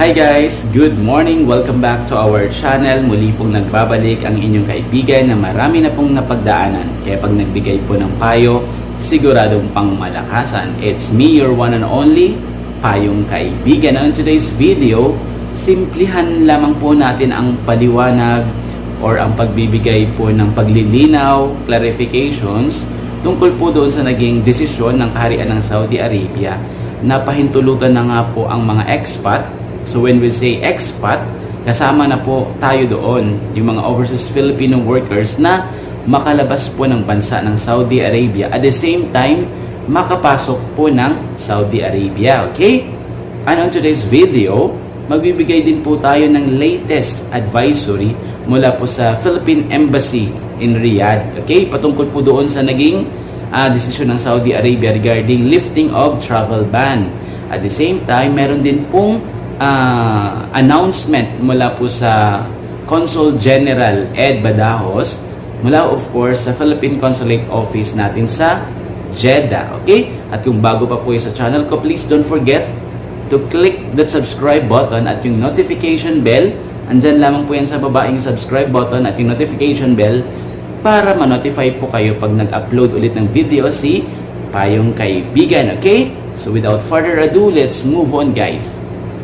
Hi guys! Good morning! Welcome back to our channel. Muli pong nagbabalik ang inyong kaibigan na marami na pong napagdaanan. Kaya pag nagbigay po ng payo, siguradong pangmalakasan. It's me, your one and only, Payong Kaibigan. On today's video, simplihan lamang po natin ang paliwanag or ang pagbibigay po ng paglilinaw, clarifications tungkol po doon sa naging desisyon ng Kaharian ng Saudi Arabia na pahintulutan na nga po ang mga expat. So when we say expat, kasama na po tayo doon, yung mga overseas Filipino workers na makalabas po ng bansa ng Saudi Arabia. At the same time, makapasok po ng Saudi Arabia. Okay? And on today's video, magbibigay din po tayo ng latest advisory mula po sa Philippine Embassy in Riyadh. Okay? Patungkol po doon sa naging desisyon ng Saudi Arabia regarding lifting of travel ban. At the same time, meron din pong announcement mula po sa Consul General Ed Badajos mula of course sa Philippine Consulate Office natin sa Jeddah. Okay? At kung bago pa po sa channel ko, please don't forget to click that subscribe button at yung notification bell. Andyan lamang po yan sa baba yung subscribe button at yung notification bell para ma-notify po kayo pag nag-upload ulit ng video si Payong Kaibigan. Okay? So without further ado, let's move on guys.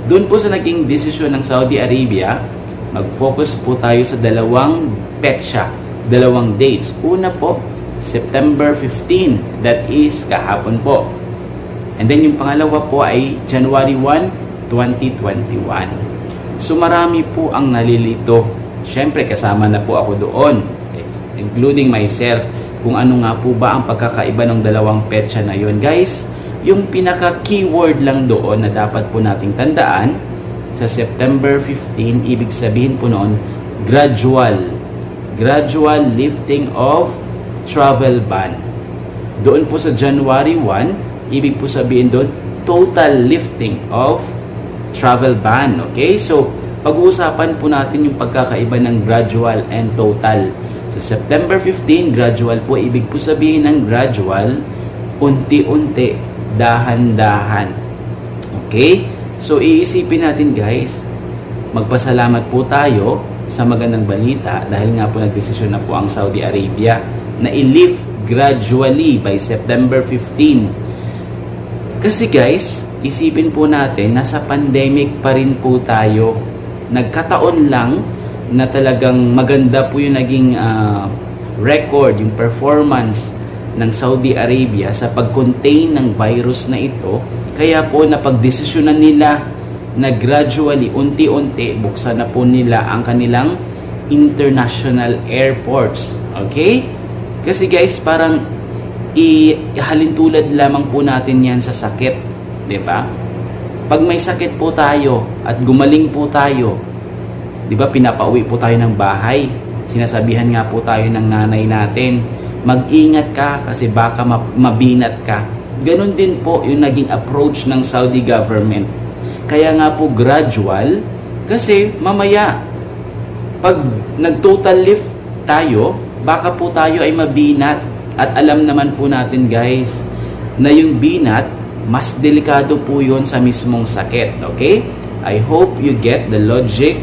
Doon po sa naging desisyon ng Saudi Arabia, mag-focus po tayo sa dalawang petsa, dalawang dates. Una po, September 15, that is kahapon po. And then yung pangalawa po ay January 1, 2021. So marami po ang nalilito. Siyempre kasama na po ako doon, including myself, kung ano nga po ba ang pagkakaiba ng dalawang petsa na yun. Guys, yung pinaka-keyword lang doon na dapat po nating tandaan, sa September 15, ibig sabihin po noon, gradual lifting of travel ban. Doon po sa January 1, ibig po sabihin doon, total lifting of travel ban. Okay? So, pag-uusapan po natin yung pagkakaiba ng gradual and total. Sa September 15, gradual po, ibig po sabihin ng gradual, unti-unti, dahan-dahan. Okay? So, iisipin natin guys, magpasalamat po tayo sa magandang balita dahil nga po nagdesisyon na po ang Saudi Arabia na i-lift gradually by September 15. Kasi guys, isipin po natin, nasa pandemic pa rin po tayo. Nagkataon lang na talagang maganda po yung naging record, yung performance ng Saudi Arabia sa pag-contain ng virus na ito. Kaya po napagdesisyonan nila na gradually, unti-unti, buksan na po nila ang kanilang international airports. Okay? Kasi guys, parang ihalintulad lamang po natin yan sa sakit. Diba? Pag may sakit po tayo at gumaling po tayo, diba, pinapauwi po tayo ng bahay. Sinasabihan nga po tayo ng nanay natin, mag-ingat ka kasi baka mabinat ka. Ganon din po yung naging approach ng Saudi government. Kaya nga po gradual kasi mamaya pag nag-total lift tayo, baka po tayo ay mabinat. At alam naman po natin guys na yung binat, mas delikado po yun sa mismong sakit. Okay? I hope you get the logic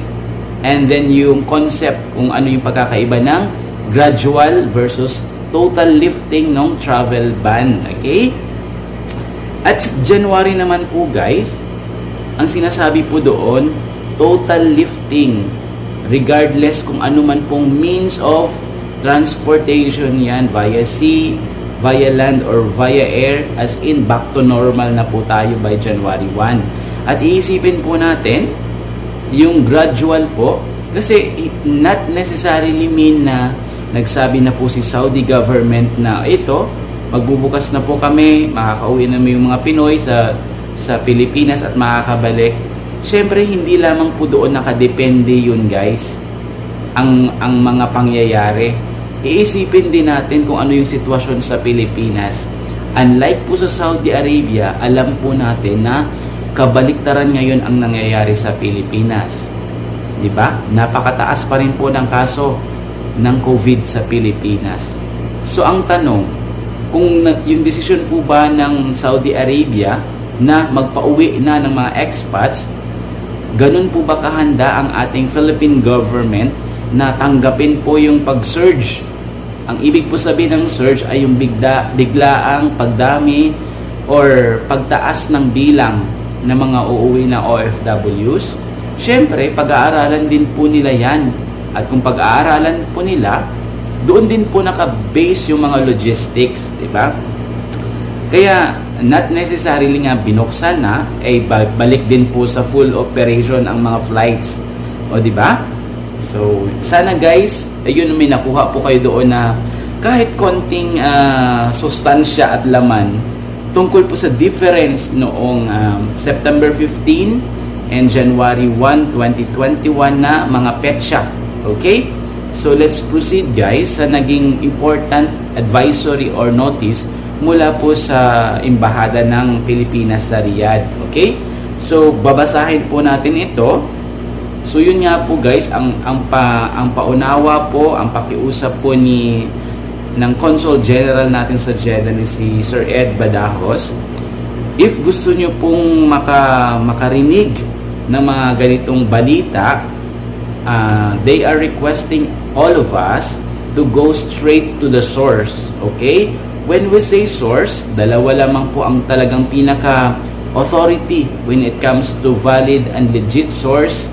and then yung concept kung ano yung pagkakaiba ng gradual versus total lifting ng travel ban. Okay? At January naman po guys, ang sinasabi po doon, total lifting regardless kung ano man pong means of transportation yan, via sea, via land, or via air, as in back to normal na po tayo by January 1. At iisipin po natin yung gradual po kasi not necessarily mean na nagsabi na po si Saudi government na ito, magbubukas na po kami, makakauwi na yung mga Pinoy sa Pilipinas at makakabalik. Siyempre, hindi lamang po doon nakadepende yun guys, ang mga pangyayari. Iisipin din natin kung ano yung sitwasyon sa Pilipinas. Unlike po sa Saudi Arabia, alam po natin na kabaliktaran ngayon ang nangyayari sa Pilipinas. Diba? Napakataas pa rin po ng kaso ng COVID sa Pilipinas. So ang tanong, kung yung desisyon po ba ng Saudi Arabia na magpauwi na ng mga expats, Ganun po ba kahanda ang ating Philippine government na tanggapin po yung pag-surge? Ang ibig po sabihin ng surge ay yung biglaang pagdami or pagtaas ng bilang ng mga uuwi na OFWs. Siyempre, pag-aaralan din po nila yan. At kung pag-aaralan po nila, doon din po naka-base yung mga logistics, di ba? Kaya, not necessarily nga binuksan na, ay balik din po sa full operation ang mga flights. O, di ba? So, sana guys, ayun, may nakuha po kayo doon na kahit konting sustansya at laman tungkol po sa difference noong September 15 and January 1, 2021 na mga petsa. Okay? So, let's proceed guys sa naging important advisory or notice mula po sa Embahada ng Pilipinas sa Riyadh. Okay? So, babasahin po natin ito. So, yun nga po guys, ang paunawa po, ang pakiusap po ng Consul General natin sa Jeddah ni si Sir Ed Badajos. If gusto nyo pong makarinig ng mga ganitong balita, they are requesting all of us to go straight to the source. Okay? When we say source, dalawa lamang po ang talagang pinaka-authority when it comes to valid and legit source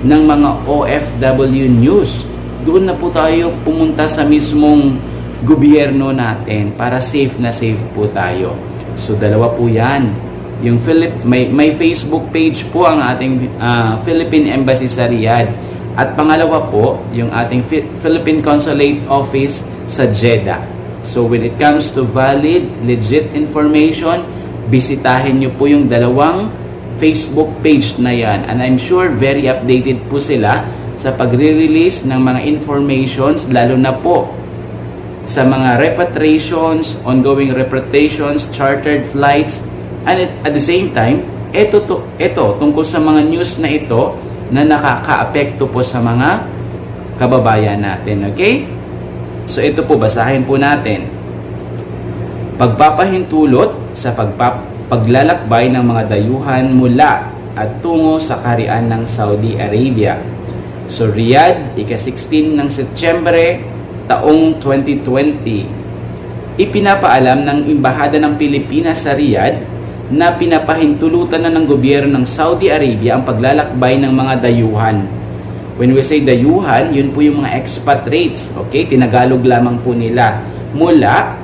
ng mga OFW news. Doon na po tayo pumunta sa mismong gobyerno natin para safe na safe po tayo. So, dalawa po yan. Yung may Facebook page po ang ating Philippine Embassy sa Riyadh. At pangalawa po, yung ating Philippine Consulate Office sa Jeddah. So, when it comes to valid, legit information, bisitahin nyo po yung dalawang Facebook page na yan. And I'm sure very updated po sila sa pagre-release ng mga informations, lalo na po sa mga repatriations, ongoing repatriations, chartered flights, and at the same time, ito tungkol sa mga news na ito na nakaka-apekto po sa mga kababayan natin. Okay? So, ito po, basahin po natin. Pagpapahintulot sa paglalakbay ng mga dayuhan mula at tungo sa kaharian ng Saudi Arabia. So, Riyadh, ika-16 ng Setyembre, taong 2020. Ipinapaalam ng Embahada ng Pilipinas sa Riyadh na pinapahintulutan na ng gobyerno ng Saudi Arabia ang paglalakbay ng mga dayuhan. When we say dayuhan, yun po yung mga expatriates. Okay? Tinagalog lamang po nila. Mula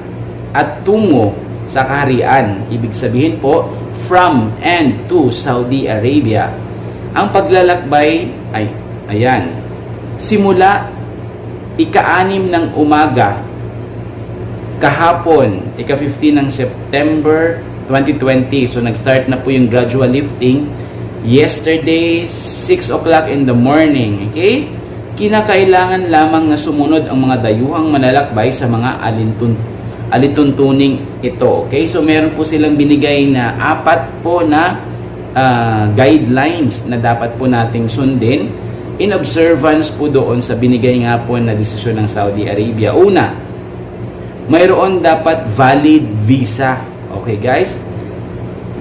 at tungo sa kaharian. Ibig sabihin po, from and to Saudi Arabia. Ang paglalakbay ay, ayan, simula ika-6 ng umaga, kahapon, ika-15 ng September 2020. So, nag-start na po yung gradual lifting. Yesterday, 6 o'clock in the morning. Okay? Kinakailangan lamang na sumunod ang mga dayuhang manlalakbay sa mga alituntuning ito. Okay? So, meron po silang binigay na 4 po na guidelines na dapat po nating sundin in observance po doon sa binigay nga po na desisyon ng Saudi Arabia. Una, mayroon dapat valid visa. Okay, guys?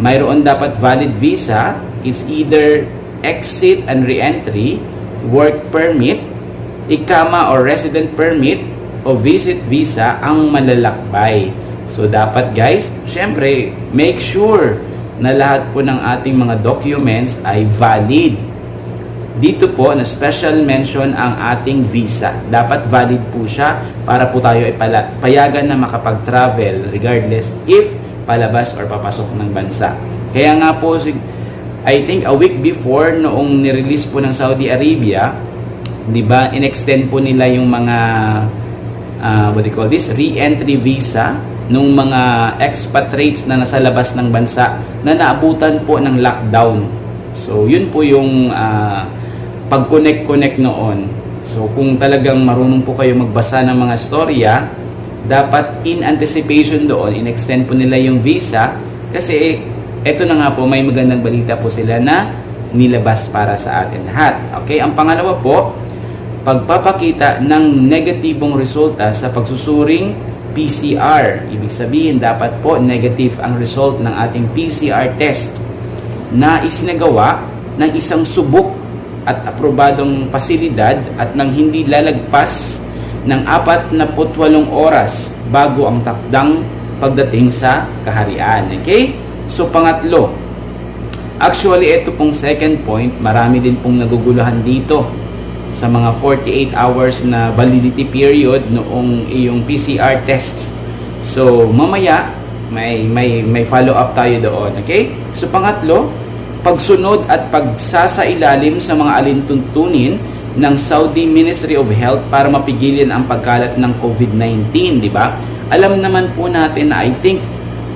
Mayroon dapat valid visa. It's either exit and re-entry, work permit, ikama or resident permit, o visit visa ang malalakbay. So, dapat guys, syempre, make sure na lahat po ng ating mga documents ay valid. Dito po, na special mention ang ating visa. Dapat valid po siya para po tayo ay payagan na makapag-travel regardless if palabas or papasok ng bansa. Kaya nga po, I think a week before noong nirelease po ng Saudi Arabia, 'di ba, inextend po nila yung mga what do you call this, re-entry visa nung mga expatriates na nasa labas ng bansa na naabutan po ng lockdown. So, yun po yung pag-connect noon. So, kung talagang marunong po kayo magbasa ng mga storya, dapat in anticipation doon, in-extend po nila yung visa kasi eto na nga po, may magandang balita po sila na nilabas para sa atin lahat. Okay? Ang pangalawa po, pagpapakita ng negatibong resulta sa pagsusuring PCR. Ibig sabihin, dapat po negative ang result ng ating PCR test na isinagawa ng isang subok at aprobadong pasilidad at nang hindi lalagpas ng 48 oras bago ang takdang pagdating sa kaharian. Okay? So pangatlo, actually ito pong second point, marami din pong naguguluhan dito sa mga 48 hours na validity period noong iyong PCR tests. So mamaya may follow up tayo doon. Okay? So pangatlo, pagsunod at pagsasailalim sa mga alintuntunin ng Saudi Ministry of Health para mapigilan ang pagkalat ng COVID-19, di ba? Alam naman po natin na I think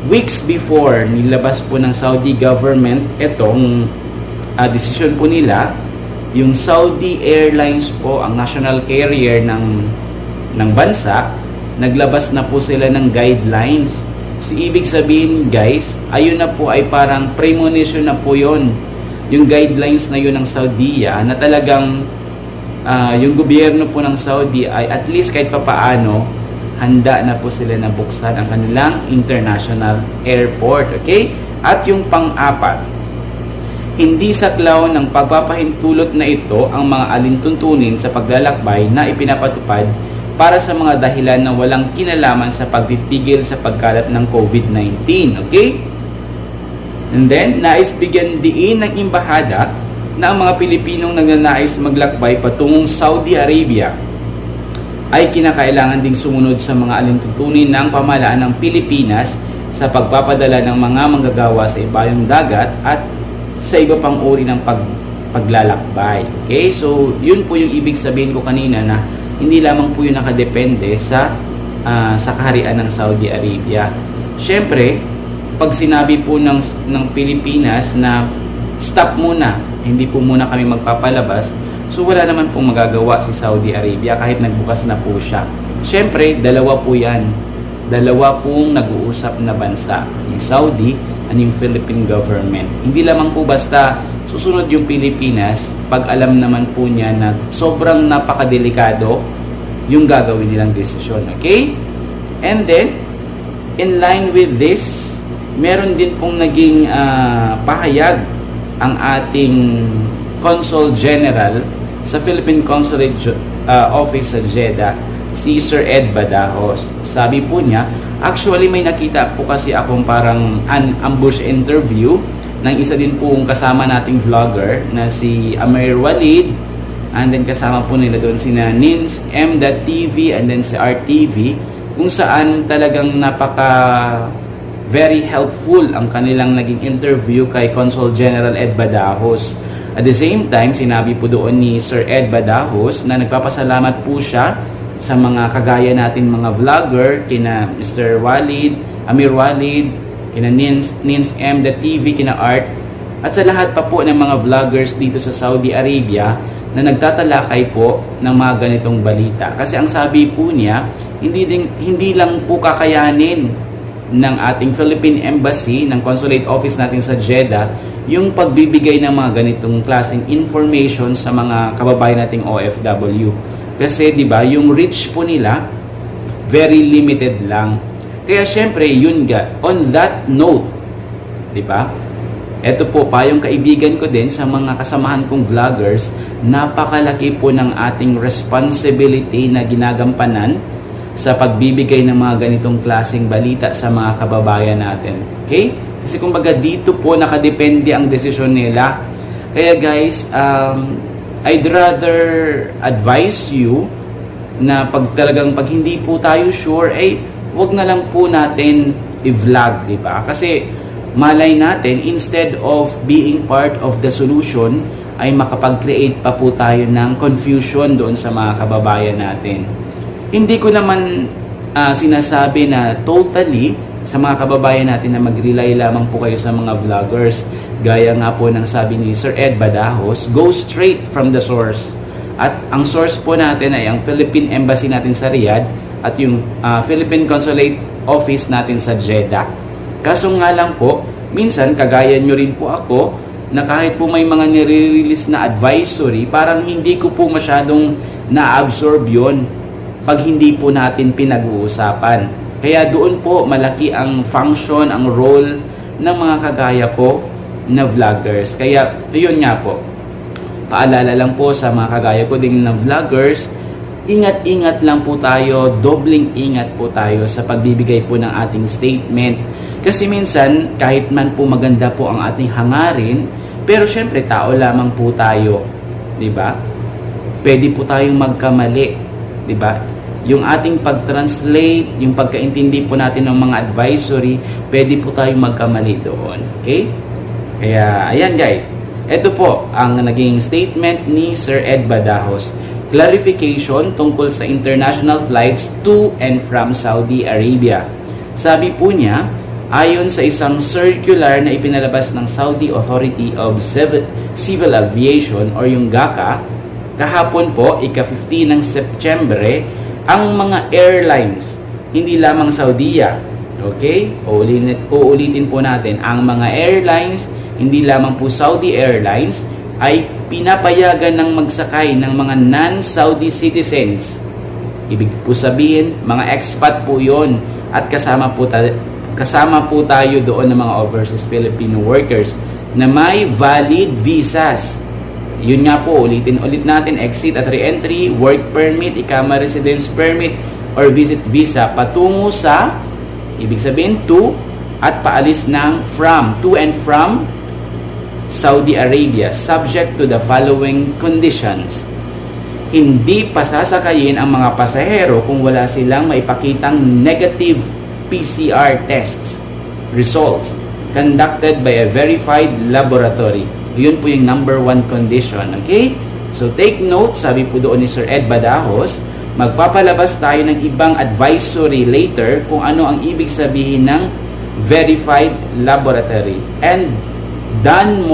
weeks before nilabas po ng Saudi government itong desisyon po nila, yung Saudi Airlines po, ang national carrier ng bansa, naglabas na po sila ng guidelines. So, ibig sabihin guys, ayun na po ay parang premonition na po yon, yung guidelines na yun ng Saudiya, na talagang yung gobyerno po ng Saudi ay at least kahit papaano handa na po sila na buksan ang kanilang international airport. Okay? At yung pang-apat, hindi saklaw ng pagpapahintulot na ito ang mga alintuntunin sa paglalakbay na ipinapatupad para sa mga dahilan na walang kinalaman sa pagpipigil sa pagkalat ng COVID-19. Okay? And then, nais bigyan diin ng imbahada na ang mga Pilipinong nagnanais maglakbay patungong Saudi Arabia ay kinakailangan ding sumunod sa mga alintuntunin ng pamahalaan ng Pilipinas sa pagpapadala ng mga manggagawa sa ibayong dagat at sa iba pang uri ng paglalakbay. Okay? So, yun po yung ibig sabihin ko kanina na hindi lamang po yun nakadepende sa kaharian ng Saudi Arabia. Siyempre, pag sinabi po ng Pilipinas na stop muna, hindi po muna kami magpapalabas, so wala naman pong magagawa si Saudi Arabia kahit nagbukas na po siya. Siyempre, dalawa po yan. Dalawa pong nag-uusap na bansa, yung Saudi and yung Philippine government. Hindi lamang po basta susunod yung Pilipinas pag alam naman po niya na sobrang napakadelikado yung gagawin nilang desisyon. Okay? And then, in line with this, meron din pong naging pahayag ang ating Consul General sa Philippine Consulate Office sa Jeddah, si Sir Ed Badajos. Sabi po niya, actually may nakita po kasi akong parang an ambush interview ng isa din pong kasama nating vlogger na si Amir Walid, and then kasama po nila doon sina Nins M.TV and then si RTV, kung saan talagang very helpful ang kanilang naging interview kay Consul General Ed Badajos. At the same time, sinabi po doon ni Sir Ed Badajos na nagpapasalamat po siya sa mga kagaya natin mga vlogger, kina Mr. Walid, Amir Walid, kina Nins M.TV, kina Art, at sa lahat pa po ng mga vloggers dito sa Saudi Arabia na nagtatalakay po ng mga ganitong balita. Kasi ang sabi po niya, hindi lang po kakayanin ng ating Philippine Embassy, ng Consulate Office natin sa Jeddah, yung pagbibigay ng mga ganitong klaseng information sa mga kababayan nating OFW. Kasi 'di ba, yung reach po nila very limited lang. Kaya syempre, yun on that note, 'di ba? Ito po pa yung kaibigan ko din sa mga kasamahan kong vloggers, napakalaki po ng ating responsibility na ginagampanan sa pagbibigay ng mga ganitong klaseng balita sa mga kababayan natin. Okay? Kasi kumbaga dito po nakadepende ang desisyon nila. Kaya guys, I'd rather advise you na pag hindi po tayo sure, wag na lang po natin i-vlog, di ba? Kasi malay natin, instead of being part of the solution, ay makapag-create pa po tayo ng confusion doon sa mga kababayan natin. Hindi ko naman sinasabi na totally sa mga kababayan natin na mag-rely lamang po kayo sa mga vloggers. Gaya nga po ng sabi ni Sir Ed Badajos, go straight from the source. At ang source po natin ay ang Philippine Embassy natin sa Riyadh at yung Philippine Consulate Office natin sa Jeddah. Kaso nga lang po, minsan kagaya nyo rin po ako, na kahit po may mga nire-release na advisory, parang hindi ko po masyadong na-absorb yun pag hindi po natin pinag-uusapan. Kaya doon po malaki ang function, ang role ng mga kagaya ko na vloggers. Kaya, yun nga po, paalala lang po sa mga kagaya ko ding na vloggers, ingat-ingat lang po tayo, dobling ingat po tayo sa pagbibigay po ng ating statement. Kasi minsan, kahit man po maganda po ang ating hangarin, pero syempre, tao lamang po tayo. Diba? Pwede po tayong magkamali. Diba? Yung ating pag-translate, yung pagkaintindi po natin ng mga advisory, pwede po tayong magkamali doon. Okay? Kaya, ayan guys. Ito po ang naging statement ni Sir Ed Badajos. Clarification tungkol sa international flights to and from Saudi Arabia. Sabi po niya, ayon sa isang circular na ipinalabas ng Saudi Authority of Civil Aviation or yung GACA, kahapon po, ika-15 ng Setyembre, ang mga airlines, hindi lamang Saudiya, okay? Uulitin po natin, ang mga airlines, hindi lamang po Saudi Airlines, ay pinapayagan ng magsakay ng mga non-Saudi citizens. Ibig po sabihin, mga expat po yon at kasama po tayo doon ng mga overseas Filipino workers na may valid visas. Yun nga po, ulitin natin, exit at re-entry, work permit, ikama residence permit, or visit visa patungo sa, ibig sabihin, to at paalis ng from, to and from Saudi Arabia, subject to the following conditions. Hindi pasasakayin ang mga pasahero kung wala silang maipakitang negative PCR tests results conducted by a verified laboratory. Yun po yung number 1 condition. Okay? So take note, sabi po doon ni Sir Ed Badajos, magpapalabas tayo ng ibang advisory later kung ano ang ibig sabihin ng verified laboratory. And done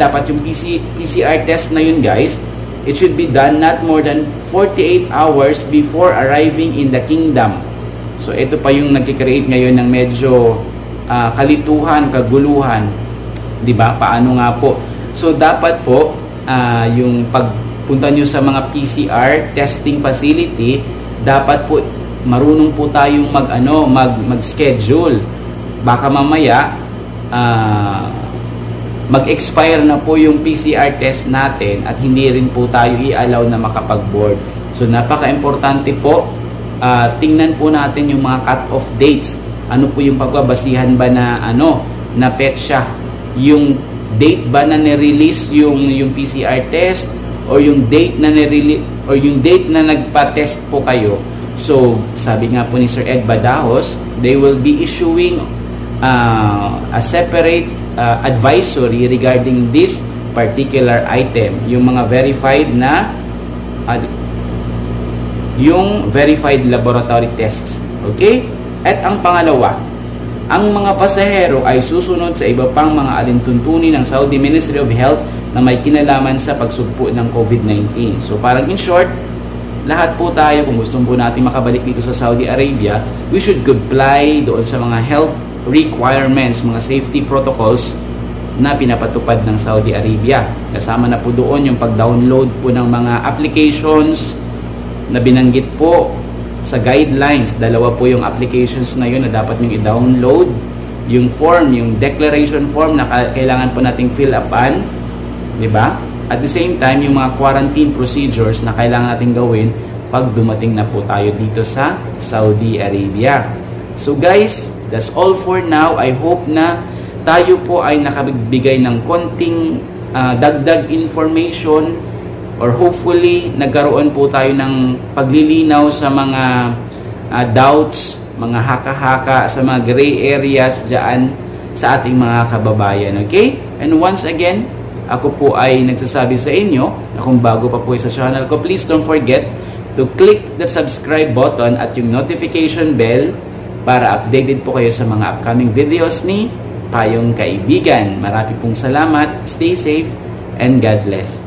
dapat yung PCR test na yun guys, it should be done not more than 48 hours before arriving in the kingdom. So ito pa yung nagkikreate ngayon ng medyo kalituhan, kaguluhan. Diba? Paano nga po? So dapat po yung pagpunta nyo sa mga PCR testing facility, dapat po marunong po tayong mag-schedule. Baka mamaya mag-expire na po yung PCR test natin at hindi rin po tayo i-allow na makapag-board. So napaka-importante po, tingnan po natin yung mga cut-off dates. Ano po yung pagbabasihan ba na na petsa? Yung date ba na ni-release yung PCR test or yung date na ni-release or yung date na nagpa-test po kayo. So sabi nga po ni Sir Ed Badajos, they will be issuing a separate advisory regarding this particular item, yung mga verified na yung verified laboratory tests. Okay? At ang pangalawa, ang mga pasahero ay susunod sa iba pang mga alintuntunin ng Saudi Ministry of Health na may kinalaman sa pagsugpo ng COVID-19. So parang in short, lahat po tayo, kung gusto po natin makabalik dito sa Saudi Arabia, we should comply doon sa mga health requirements, mga safety protocols na pinapatupad ng Saudi Arabia. Kasama na po doon yung pag-download po ng mga applications na binanggit po sa guidelines. Dalawa po yung applications na yun na dapat yung i-download. Yung form, yung declaration form na kailangan po nating fill upan, di ba? At the same time, yung mga quarantine procedures na kailangan nating gawin pag dumating na po tayo dito sa Saudi Arabia. So guys, that's all for now. I hope na tayo po ay nakabigbigay ng konting dagdag information, or hopefully nagkaroon po tayo ng paglilinaw sa mga doubts, mga haka-haka, sa mga gray areas dyan sa ating mga kababayan. Okay? And once again, ako po ay nagsasabi sa inyo na kung bago pa po sa channel ko, please don't forget to click the subscribe button at yung notification bell para updated po kayo sa mga upcoming videos ni Payong Kaibigan. Marami pong salamat, stay safe, and God bless.